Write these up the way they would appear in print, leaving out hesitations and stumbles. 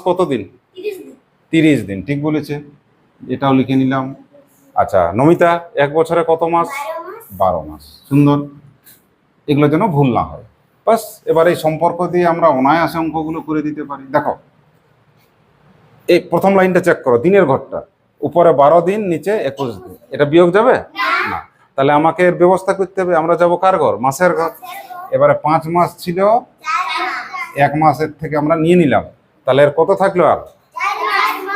কত দিন? 30 দিন, ঠিক বলেছে। এটাও লিখে নিলাম। আচ্ছা নমিতা, 1 বছরে কত মাস? 12 মাস। সুন্দর, এগুলো যেন ভুল না হয়। বাস, এবার এই সম্পর্ক দিয়ে আমরা অনায়াসে অঙ্কগুলো করে দিতে পারি। দেখো এই প্রথম লাইনটা চেক করো, দিনের ঘরটা। উপরে 12 দিন, নিচে 21 দিন, এটা বিয়োগ যাবে না। তাহলে আমাকে এর ব্যবস্থা করতে হবে। আমরা যাব কার ঘর? মাসের ঘর। এবারে 5 মাস ছিল, 1 মাসের থেকে আমরা নিয়ে নিলাম, তাহলে এর কত থাকলো? আর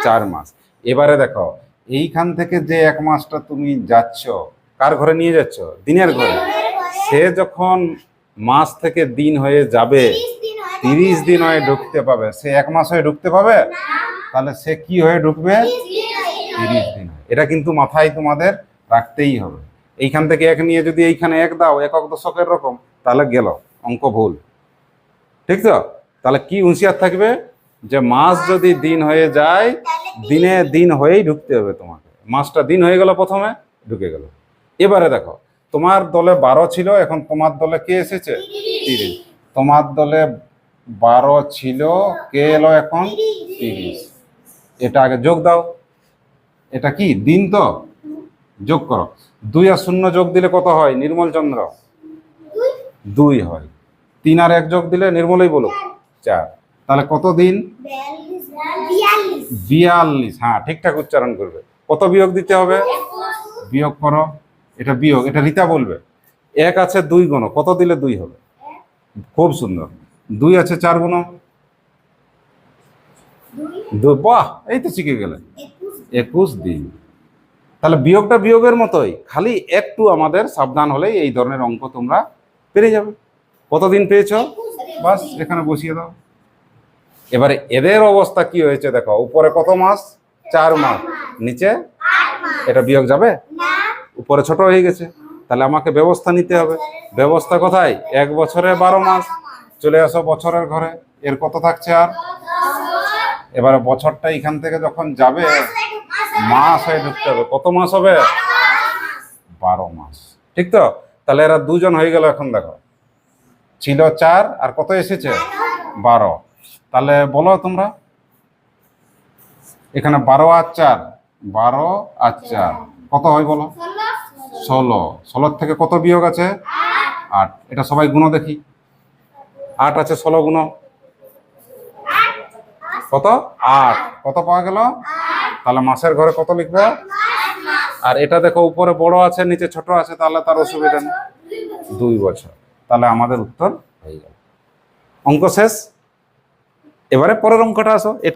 4 মাস। এবারে দেখো এইখান থেকে যে 1 মাসটা তুমি যাচ্ছ, কার ঘরে নিয়ে যাচ্ছ? দিনের ঘরে। সে যখন মাস থেকে দিন হয়ে যাবে, 30 দিন হয়ে ঢুকতে পাবে, সে 1 মাস হয়ে ঢুকতে পাবে? তাহলে সে কি হয়ে ঢুকবে? 30 দিন। এটা কিন্তু মাথায় তোমাদের রাখতেই হবে। এইখান থেকে 1 নিয়ে যদি এইখানে 1 দাও, একক দশকের রকম, তাহলে গেল, অঙ্ক ভুল। ঠিক তো? তাহলে কি হুঁশিয়ার থাকবে যে মাস যদি দিন হয়ে যায়, দিনে দিন হয়েই ঢুকতে হবে তোমাকে। মাসটা দিন হয়ে গেল, প্রথমে ঢুকে গেল। এবারে দেখো তোমার দলে 12 ছিল, এখন তোমার দলে কে এসেছে? 30। তোমার দলে 12 ছিল, কে এলো এখন? 30। এটা আগে যোগ দাও। এটা কি দিন? তো যোগ করো। 2 আর 0 যোগ দিলে কত হয় নির্মল চন্দ্র? 2 হয়। 3 আর 1 যোগ দিলে নির্মলই বলো 4। তাহলে কত দিন? 42। হ্যাঁ, ঠিকঠাক উচ্চারণ করবে। কত বিয়োগ দিতে হবে? বিয়োগ করো। এটা বিয়োগ, এটা রীতা বলবে। 1 আছে 2 গুণ, কত দিলে 2 হবে? খুব সুন্দর। 2 আছে 4 গুণ 2, বাহ, এই তো শিখে গেলে। 21 দিন। তাহলে বিয়োগটা বিয়োগের মতোই, খালি একটু আমাদের সাবধান হলেই এই ধরনের অঙ্ক তোমরা পেরে যাবে। কতদিন পেয়েছো? বাস এখানে বসিয়ে দাও। এবারে এদের অবস্থা কি হয়েছে দেখো, উপরে কত মাস? 4 মাস, নিচে? এটা বিয়োগ যাবে? উপরে ছোট হয়ে গেছে, তাহলে আমাকে ব্যবস্থা নিতে হবে। ব্যবস্থা কোথায়? 1 বছরে 12 মাস। চলে আসো বছরের ঘরে। এর কত থাকছে? আর এবারে বছরটা এখান থেকে যখন যাবে, মাস হয়ে ঢুকতে হবে। কত মাস হবে? 12 মাস। ঠিক তো? তাহলে এরা 2 জন হয়ে গেল। এখন দেখো ছিল 4, আর কত এসেছে? 12। তাহলে বলো তোমরা, এখানে 12 আর 4, 12 আর 4 কত হয় বলো? 16। 16 থেকে কত বিয়োগ আছে? 8। এটা সবাই গুণ দেখি। 8 আছে, 16 গুণ কত? 8। কত পাওয়া গেল? তাহলে মাসের ঘরে কত লিখবো? আর এটা দেখো উপরে বড় আছে, নিচে ছোট আছে, তাহলে তার অসুবিধা নেই। 2 বছর। তাহলে আমাদের উত্তর হয়ে গেল। অঙ্ক শেষ। এবারে পরের অঙ্কটা আসো।